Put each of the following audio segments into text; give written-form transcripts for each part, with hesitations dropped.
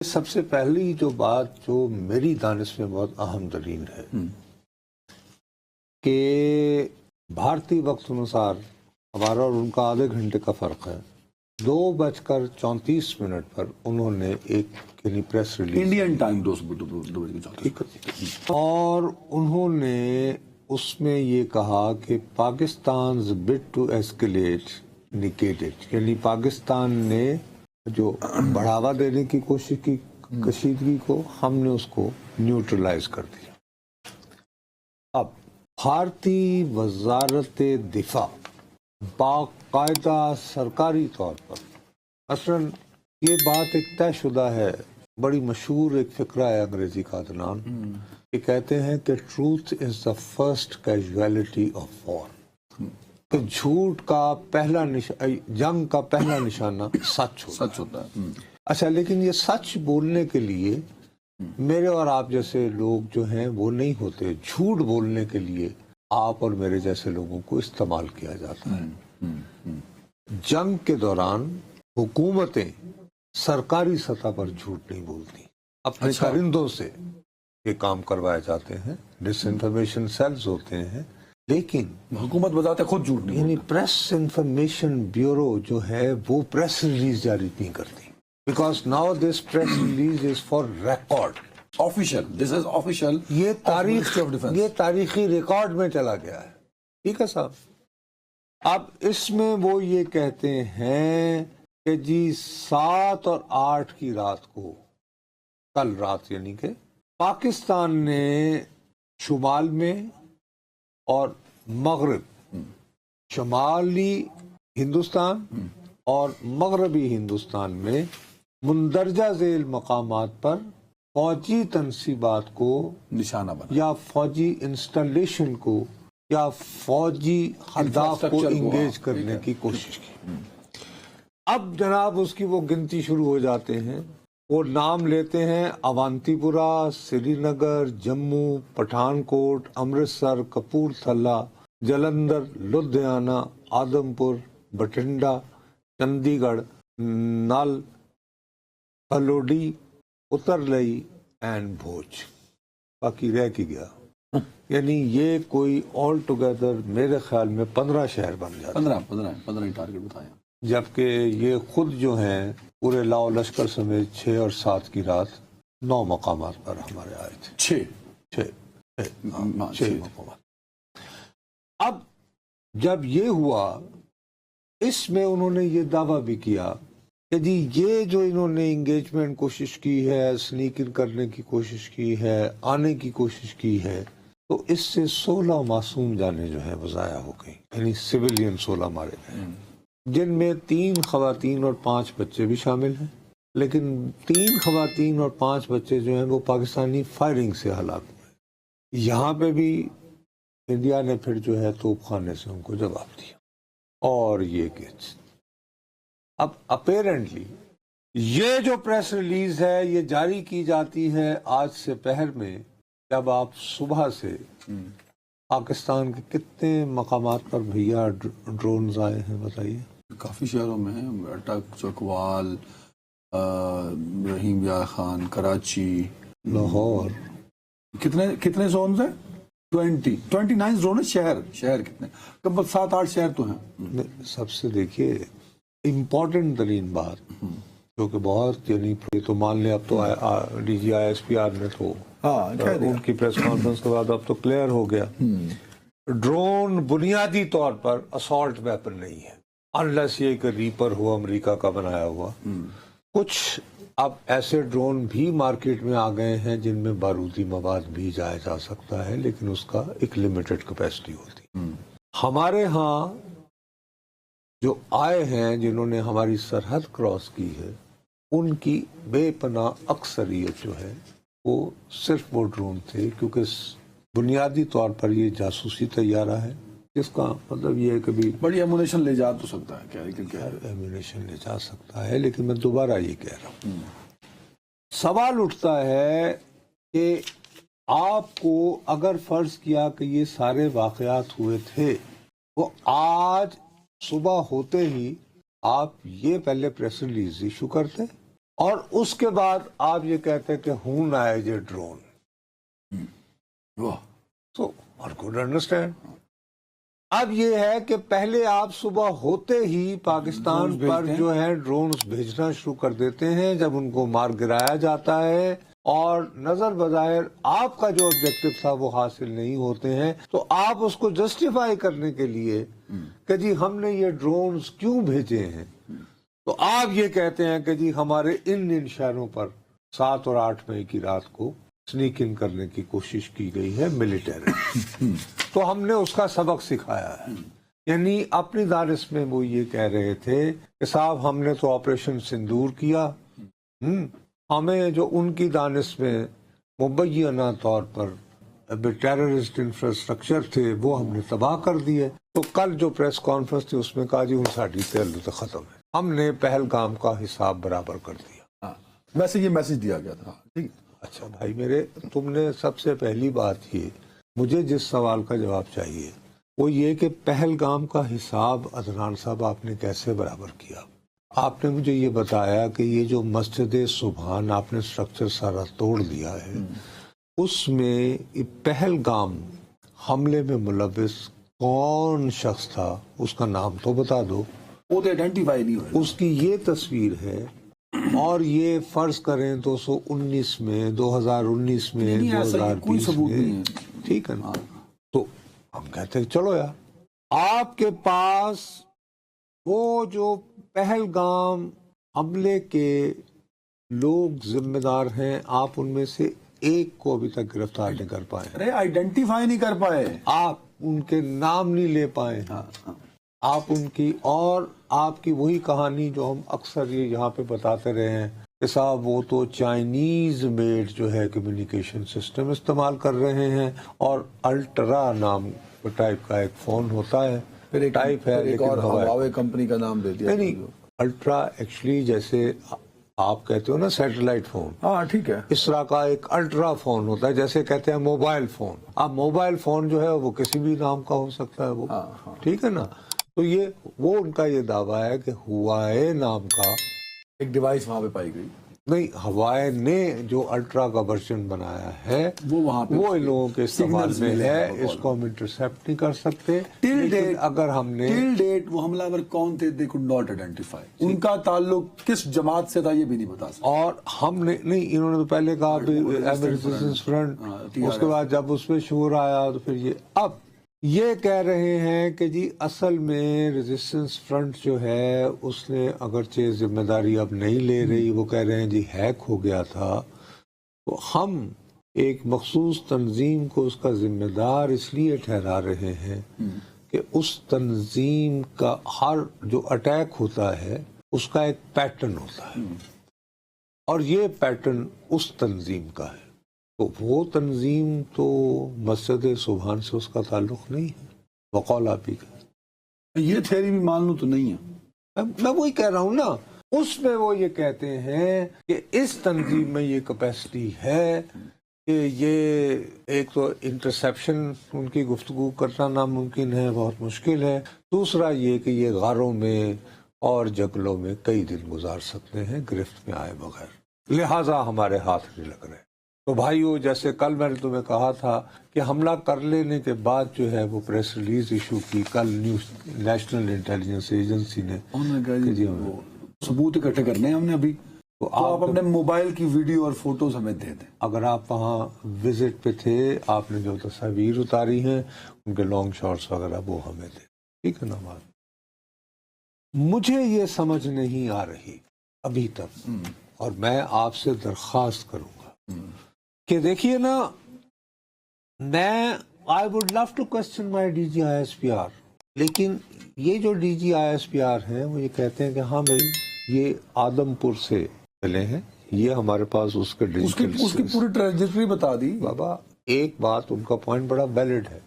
سب سے پہلی جو بات جو میری دانش میں بہت اہم ترین ہے کہ بھارتی وقت انوسار ہمارا اور ان کا آدھے گھنٹے کا فرق ہے. 2:34 پر انہوں نے ایک یعنی پریس ریلیز انڈین ٹائم 2:34 اور انہوں نے اس میں یہ کہا کہ پاکستان's bid to escalate indicated یعنی پاکستان نے جو بڑھاوا دینے کی کوشش کی کشیدگی کو ہم نے اس کو نیوٹرلائز کر دیا. اب بھارتی وزارت دفاع باقاعدہ سرکاری طور پر مثلاً یہ بات ایک طے شدہ ہے، بڑی مشہور ایک فقرہ ہے انگریزی کا ادنان، یہ کہتے ہیں کہ truth is the first casualty of war, کہ جھوٹ کا پہلا جنگ کا پہلا نشانہ سچ ہوتا ہے. اچھا، لیکن یہ سچ بولنے کے لیے میرے اور آپ جیسے لوگ جو ہیں وہ نہیں ہوتے. جھوٹ بولنے کے لیے آپ اور میرے جیسے لوگوں کو استعمال کیا جاتا ہے. جنگ کے دوران حکومتیں سرکاری سطح پر جھوٹ نہیں بولتی، اپنے کارندوں سے یہ کام کروائے جاتے ہیں، ڈس انفارمیشن سیلز ہوتے ہیں، لیکن حکومت بذات خود جھوٹ نہیں یعنی پریس انفارمیشن بیورو جو ہے وہ پریس ریلیز جاری نہیں کرتی، because now this press release is for record official. This is official. یہ تاریخی ریکارڈ میں چلا گیا ہے. ٹھیک ہے صاحب. اب اس میں وہ یہ کہتے ہیں کہ جی 7 اور 8 کی رات کو، کل رات یعنی کہ پاکستان نے شمال میں اور مغرب، شمالی ہندوستان اور مغربی ہندوستان میں مندرجہ ذیل مقامات پر فوجی تنصیبات کو نشانہ بنا یا فوجی انسٹالیشن کو یا فوجی اہداف کو انگیج کرنے کی کوشش کی. اب جناب اس کی وہ گنتی شروع ہو جاتے ہیں، وہ نام لیتے ہیں اوانتی پورہ، سری نگر، جموں، پٹھان کوٹ، امرتسر، کپور تھلہ، جلندر، لدھیانہ، آدم پور، بٹھنڈا، چندی گڑھ، نال، پھلوڈی، اترلئی اینڈ بھوج. باقی رہ کی گیا. یعنی یہ کوئی آل ٹوگیدر میرے خیال میں 15 شہر بن جاتے ہیں. 15 ٹارگٹ بتایا، جبکہ یہ خود جو ہیں پورے لاؤ لشکر سمیت 6 اور 7 کی رات 9 مقامات پر ہمارے آئے تھے. 6 مقامات. اب جب یہ ہوا، اس میں انہوں نے یہ دعویٰ بھی کیا کہ جی یہ جو انہوں نے انگیجمنٹ کوشش کی ہے، سنیک ان کرنے کی کوشش کی ہے، آنے کی کوشش کی ہے، تو اس سے 16 معصوم جانیں جو ہیں وہ ضائع ہو گئی، یعنی سویلین 16 مارے گئے، جن میں 3 خواتین اور 5 بچے بھی شامل ہیں. لیکن 3 خواتین اور 5 بچے جو ہیں وہ پاکستانی فائرنگ سے ہلاک ہوئے. یہاں پہ بھی انڈیا نے پھر جو ہے توپ خانے سے ان کو جواب دیا. اور یہ کہ اب اپیرنٹلی یہ جو پریس ریلیز ہے یہ جاری کی جاتی ہے آج سے پہر میں، جب آپ صبح سے پاکستان کے کتنے مقامات پر بھیا ڈرونز آئے ہیں بتائیے؟ کافی شہروں میں ہیں، اٹک، چکوال، رحیم یار خان، کراچی، لاہور. کتنے زونز ہیں؟ 29 زون. شہر کتنے؟ 7-8 شہر تو ہیں. سب سے دیکھیے امپورٹنٹ ترین بات جو کہ بہت یعنی تو مان لیں اب تو D G I S P R نے تو ان کی پریس کانفرنس کے بعد اب تو کلیئر ہو گیا، ڈرون بنیادی طور پر اسالٹ ویپن نہیں ہے، انلیس یہ کہ ریپر ہو امریکہ کا بنایا ہوا. کچھ اب ایسے ڈرون بھی مارکیٹ میں آ گئے ہیں جن میں بارودی مواد بھی جایا جا سکتا ہے، لیکن اس کا ایک لمیٹڈ کیپیسٹی ہوتی. ہمارے ہاں جو آئے ہیں جنہوں نے ہماری سرحد کراس کی ہے، ان کی بے پناہ اکثریت جو ہے وہ صرف وہ ڈرون تھے، کیونکہ بنیادی طور پر یہ جاسوسی طیارہ ہے جس کا مطلب یہ ہے کہ بھی بڑی ایمونیشن لے جا تو سکتا ہے، ایمونیشن لے جا سکتا ہے، لیکن میں دوبارہ یہ کہہ رہا ہوں، سوال اٹھتا ہے کہ آپ کو اگر فرض کیا کہ یہ سارے واقعات ہوئے تھے، وہ آج صبح ہوتے ہی آپ یہ پہلے پریس ریلیز ایشو کرتے اور اس کے بعد آپ یہ کہتے ہیں کہ ہون آئے جے ڈرون. واہ. So one could understand. اب یہ ہے کہ پہلے آپ صبح ہوتے ہی پاکستان ڈرونز پر بھیجتے ہیں. جو ہے ڈرونز بھیجنا شروع کر دیتے ہیں جب ان کو مار گرایا جاتا ہے اور نظر بظاہر آپ کا جو آبجیکٹو تھا وہ حاصل نہیں ہوتے ہیں تو آپ اس کو جسٹیفائی کرنے کے لیے کہ جی ہم نے یہ ڈرونز کیوں بھیجے ہیں تو آپ یہ کہتے ہیں کہ جی ہمارے ان شہروں پر 7 اور 8 مئی کی رات کو سنیک ان کرنے کی کوشش کی گئی ہے ملٹری. تو ہم نے اس کا سبق سکھایا ہے. یعنی اپنی دانش میں وہ یہ کہہ رہے تھے کہ صاحب ہم نے تو آپریشن سندور کیا, ہمیں جو ان کی دانش میں مبینہ طور پر ٹیررسٹ انفراسٹرکچر تھے وہ ہم نے تباہ کر دیے. تو کل جو پریس کانفرنس تھی اس میں کہا جی ان ساڑی تعلق ختم ہے, ہم نے پہلگام کا حساب برابر کر دیا. ویسے یہ میسج دیا گیا تھا. ٹھیک. اچھا بھائی میرے, تم نے سب سے پہلی بات یہ مجھے جس سوال کا جواب چاہیے وہ یہ کہ پہلگام کا حساب عدنان صاحب آپ نے کیسے برابر کیا؟ آپ نے مجھے یہ بتایا کہ یہ جو مسجد سبحان آپ نے سٹرکچر سارا توڑ دیا ہے اس میں پہلگام حملے میں ملوث کون شخص تھا اس کا نام تو بتا دو. وہ تو آئیڈینٹیفائی نہیں ہوئے. اس کی یہ تصویر ہے اور یہ فرض کریں 219 میں 2019 میں 2020 میں, ٹھیک ہے نا. تو ہم کہتے ہیں چلو یار آپ کے پاس وہ جو پہلگام حملے کے لوگ ذمہ دار ہیں آپ ان میں سے ایک کو ابھی تک گرفتار نہیں کر پائے. ارے آئیڈینٹیفائی نہیں کر پائے. آپ ان کے نام نہیں لے پائے. آپ ان کی اور آپ کی وہی کہانی جو ہم اکثر یہ یہاں پہ بتاتے رہے ہیں کہ صاحب وہ تو چائنیز میڈ جو ہے کمیونیکیشن سسٹم استعمال کر رہے ہیں اور الٹرا نام ٹائپ کا ایک فون ہوتا ہے. پھر ایک ٹائپ ہے لیکن ہواوے کمپنی کا نام دے دیا. نہیں الٹرا ایکچولی جیسے آپ کہتے ہو نا سیٹلائٹ فون, ہاں ٹھیک ہے, اس طرح کا ایک الٹرا فون ہوتا ہے جیسے کہتے ہیں موبائل فون. اب موبائل فون جو ہے وہ کسی بھی نام کا ہو سکتا ہے وہ, ٹھیک ہے نا. تو یہ وہ ان کا یہ دعویٰ ہے کہ ہوائے نام کا ایک ڈیوائس وہاں پہ پائی گئی. نہیں, ہوائے نے جو الٹرا کا ورژن بنایا ہے وہ وہاں پہ وہ ان لوگوں کے استعمال میں ہے, اس کو ہم انٹرسپٹ نہیں کر سکتے. لیکن اگر ہم نے ٹل ڈیٹ وہ حملہ ور کون تھے they could not identify. ان کا تعلق کس جماعت سے تھا یہ بھی نہیں بتا سکتے. اور ہم نے نہیں, انہوں نے تو پہلے کہا ریزسٹنس فرنٹ, اس کے بعد جب اس پہ شور آیا تو پھر اب یہ کہہ رہے ہیں کہ جی اصل میں ریزسٹنس فرنٹ جو ہے اس نے اگرچہ ذمہ داری اب نہیں لے رہی, وہ کہہ رہے ہیں جی ہیک ہو گیا تھا تو ہم ایک مخصوص تنظیم کو اس کا ذمہ دار اس لیے ٹھہرا رہے ہیں کہ اس تنظیم کا ہر جو اٹیک ہوتا ہے اس کا ایک پیٹرن ہوتا ہے اور یہ پیٹرن اس تنظیم کا ہے. تو وہ تنظیم تو مسجد سبحان سے اس کا تعلق نہیں ہے بقول آپ ہی کا. یہ تھیوری بھی مان لوں تو نہیں ہے. میں وہی کہہ رہا ہوں نا, اس میں وہ یہ کہتے ہیں کہ اس تنظیم میں یہ کیپیسٹی ہے کہ یہ ایک تو انٹرسیپشن ان کی گفتگو کرنا ناممکن ہے, بہت مشکل ہے. دوسرا یہ کہ یہ غاروں میں اور جنگلوں میں کئی دن گزار سکتے ہیں گرفت میں آئے بغیر, لہٰذا ہمارے ہاتھ نہیں لگ رہے. تو بھائیو جیسے کل میں نے تمہیں کہا تھا کہ حملہ کر لینے کے بعد جو ہے وہ پریس ریلیز ایشو کی کل نیشنل انٹیلیجنس ایجنسی نے ثبوت اکٹھے کرنے ہیں ہم نے ابھی, تو آپ اپنے موبائل کی ویڈیو اور فوٹوز ہمیں دے دیں. اگر آپ وہاں وزٹ پہ تھے آپ نے جو تصاویر اتاری ہیں ان کے لانگ شاٹس وغیرہ وہ ہمیں دیں, ٹھیک ہے نا. بات مجھے یہ سمجھ نہیں آ رہی ابھی تک اور میں آپ سے درخواست کروں گا کہ دیکھیے نا, میں I would love to question my D G I S P R, لیکن یہ جو D G I S P R ہیں وہ یہ کہتے ہیں کہ ہاں بھائی یہ آدم پور سے چلے ہیں, یہ ہمارے پاس اس کے اس کی پوری ٹریجیکٹری بتا دی. بابا ایک بات ان کا پوائنٹ بڑا ویلڈ ہے.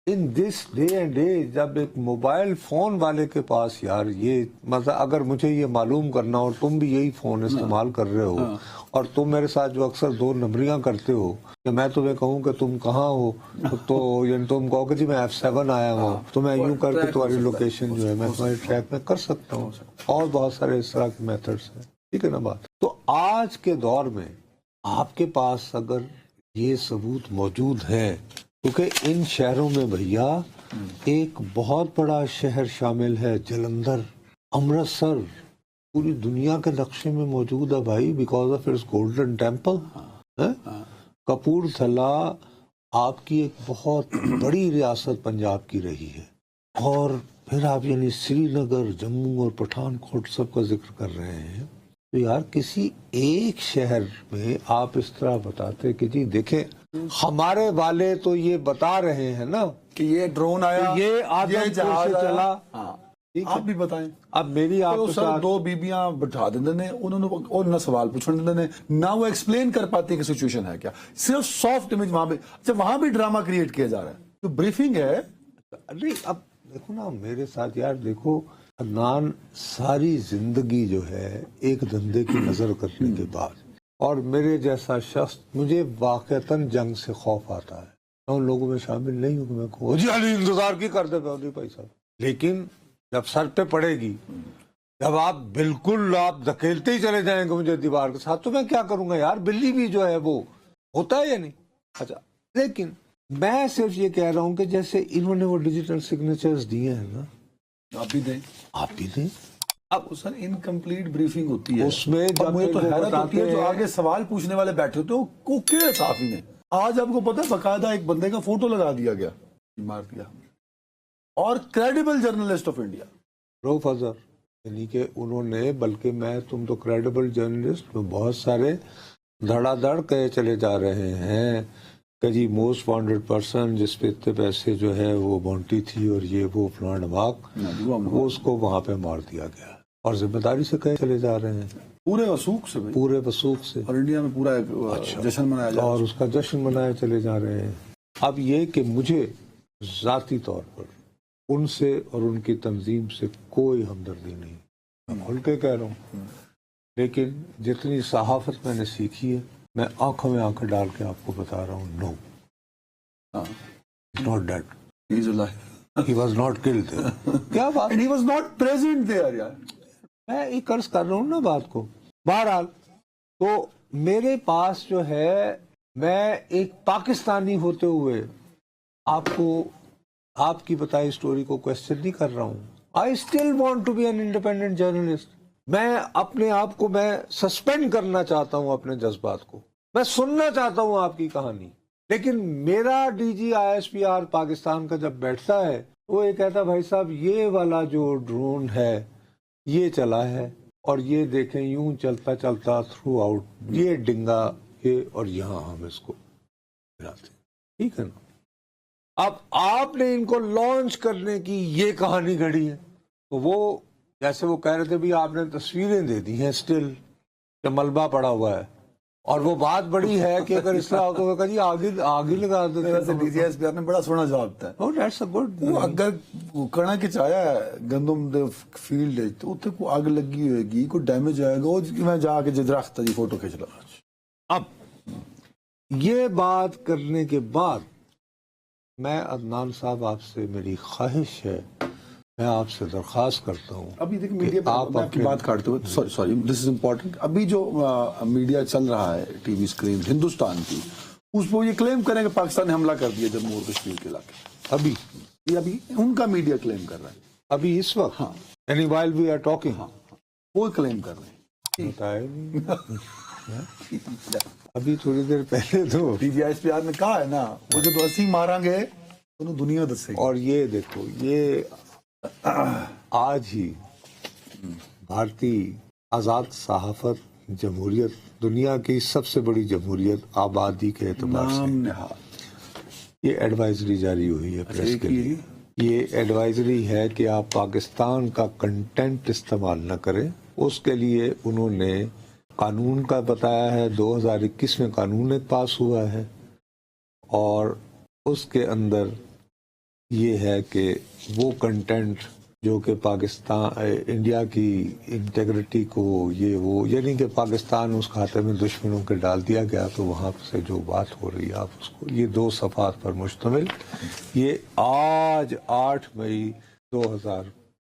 ان دس ڈے اینڈ ایج جب ایک موبائل فون والے کے پاس یار یہ مطلب اگر مجھے یہ معلوم کرنا اور تم بھی یہی فون استعمال کر رہے ہو اور تم میرے ساتھ جو اکثر 2 نمبریاں کرتے ہو کہ میں تمہیں کہوں کہ تم کہاں ہو تو یعنی تم کہو کہ جی میں F7 آیا ہوں تو میں یوں کر کے تمہاری لوکیشن جو ہے میں تمہاری ٹریک میں کر سکتا ہوں, اور بہت سارے اس طرح کے میتھڈس ہیں, ٹھیک ہے نا بات. تو آج کے دور میں آپ کے پاس اگر یہ ثبوت موجود ہے، کیونکہ ان شہروں میں بھیا ایک بہت بڑا شہر شامل ہے، جلندھر، امرتسر پوری دنیا کے نقشے میں موجود ہے بھائی، because of it's golden temple. Kapurthala آپ کی ایک بہت بڑی ریاست پنجاب کی رہی ہے، اور پھر آپ یعنی سری نگر، جموں اور پٹھان کوٹ سب کا ذکر کر رہے ہیں. تو یار کسی ایک شہر میں آپ اس طرح بتاتے کہ جی دیکھیں ہمارے والے تو یہ بتا رہے ہیں نا کہ یہ ڈرون آیا، یہ آدم جہاز سے چلا. ہاں ٹھیک ہے؟ آپ بھی بتائیں. اب میری آپ تو کے سر ساتھ دو بیبیاں بٹھا دیندے نے انہوں نے اور نہ سوال پوچھنے دیندے نے، نہ وہ ایکسپلین کر پاتے کہ سچویشن ہے کیا، صرف سافٹ امیج وہاں پہ. اچھا وہاں بھی ڈرامہ کریٹ کیا جا رہا ہے. تو بریفنگ ہے. نہیں اب دیکھو نا میرے ساتھ یار، دیکھو عدنان ساری زندگی جو ہے ایک دھندے کی نظر کرنے کے بعد، اور میرے جیسا شخص مجھے واقعتاً جنگ سے خوف آتا ہے، میں ان لوگوں میں شامل نہیں ہوں کہ میں کہوں جی علی انتظار کی کر دے بھائی صاحب. لیکن جب سر پہ پڑے گی، جب آپ بالکل آپ دھکیلتے ہی چلے جائیں گے مجھے دیوار کے ساتھ، تو میں کیا کروں گا یار؟ بلی بھی جو ہے وہ ہوتا ہے یا نہیں؟ اچھا لیکن میں صرف یہ کہہ رہا ہوں کہ جیسے انہوں نے وہ ڈیجیٹل سگنیچرز دیے ہیں نا، آپ بھی دیں. آپ بھی دیں. اب سر انکمپلیٹ بریفنگ ہوتی ہے اس میں اب جب مجھے تو وہ حیرت ہوتی ہے بتاتے جو ہیں، آگے سوال پوچھنے والے بیٹھے ہوتے ہیں وہ کیڑے صحافی نے. آج آپ کو پتا ہے باقاعدہ ایک بندے کا فوٹو لگا دیا گیا، مار دیا، اور کریڈیبل جرنلسٹ آف انڈیا. روف اظہر، یعنی کہ انہوں نے، بلکہ میں تم تو کریڈیبل جرنلسٹ میں بہت سارے دھڑا دھڑ کہے چلے جا رہے ہیں کہ جی موسٹ وانٹڈ پرسن جس پہ اتنے پیسے جو ہے وہ بونٹی تھی اور یہ وہ فلان ڈھماک، وہ اس کو وہاں پہ مار دیا گیا، اور ذمہ داری سے کہے چلے جا رہے ہیں پورے وثوق سے بھائی. پورے وثوق سے، اور انڈیا میں پورا ایک جشن منایا جا رہا اور اس کا جشن منائے چلے جا رہے ہیں. اب یہ کہ مجھے ذاتی طور پر ان سے اور ان کی تنظیم سے کوئی ہمدردی نہیں، میں کھل کے کہہ رہا ہوں. لیکن جتنی صحافت میں نے سیکھی ہے، میں آنکھوں میں آنکھیں ڈال کے آپ کو بتا رہا ہوں، no not dead, He's alive. He was not killed. کیا بات، And he was not present there یار. میں ایک عرض کر رہا ہوں نا بات کو. بہرحال تو میرے پاس جو ہے، میں ایک پاکستانی ہوتے ہوئے آپ کو آپ کی بتائی سٹوری کو کوشچن نہیں کر رہا ہوں. I still want to be an independent journalist. میں اپنے آپ کو میں سسپینڈ کرنا چاہتا ہوں، اپنے جذبات کو. میں سننا چاہتا ہوں آپ کی کہانی. لیکن میرا D G I S P R Pakistan کا جب بیٹھتا ہے، وہ یہ کہتا بھائی صاحب یہ والا جو ڈرون ہے یہ چلا ہے، اور یہ دیکھیں یوں چلتا چلتا تھرو آؤٹ یہ ڈنگا یہ، اور یہاں ہم اس کو گراتے ہیں. ٹھیک ہے نا؟ اب آپ نے ان کو لانچ کرنے کی یہ کہانی گھڑی ہے، تو وہ جیسے وہ کہہ رہے تھے بھی آپ نے تصویریں دے دی ہیں اسٹل کہ ملبہ پڑا ہوا ہے، اور وہ بات بڑی ہے کہ اگر اس طرح ہوتا ہوگا جی آگے لگا دیتے. D C S P R نے بڑا سونا جواب دیتا ہے. Oh, that's a good. وہ اگر کڑا کے چایا ہے گندم دے فیلڈ تو اتنے کو اگ لگی ہوئے گی، کوئی ڈیمیج آئے گا، وہ میں جا کے درخت جی فوٹو کھینچ لوں. اب یہ بات کرنے کے بعد میں عدنان صاحب آپ سے میری خواہش ہے، میں آپ سے درخواست کرتا ہوں. ابھی دیکھ میڈیا آپ میں آپ کی بات کاٹتے ہوئے، سوری دس از امپورٹنٹ. ابھی جو میڈیا چل رہا ہے ٹی وی اسکرین ہندوستان کی، اس پہ یہ کلیم کریں کہ پاکستان نے حملہ کر دیا جموں اور کشمیر کے علاقے. ابھی ان کا میڈیا کلیم کر رہا ہے ابھی اس وقت، ہاں یعنی while we are talking، وہ کلیم کر رہے ہیں. بتایا نہیں. ابھی تھوڑی دیر پہلے تو D G I S P R نے کہا ہے نا، وہ جب 80 ماریں گے تو دنیا دسے گی. اور یہ دیکھو، یہ آج ہی بھارتی آزاد صحافت جمہوریت، دنیا کی سب سے بڑی جمہوریت آبادی کے اعتبار سے، نام نہاد یہ ایڈوائزری جاری ہوئی ہے پریس کے لیے. یہ ایڈوائزری ہے کہ آپ پاکستان کا کنٹینٹ استعمال نہ کریں. اس کے لیے انہوں نے قانون کا بتایا ہے، 2021 میں قانون ایک پاس ہوا ہے، اور اس کے اندر یہ ہے کہ وہ کنٹینٹ جو کہ پاکستان انڈیا کی انٹیگریٹی کو یہ وہ، یعنی کہ پاکستان اس کھاتے میں دشمنوں کے ڈال دیا گیا، تو وہاں سے جو بات ہو رہی ہے آپ اس کو، یہ 2 صفحات پر مشتمل، یہ آج 8 مئی 2000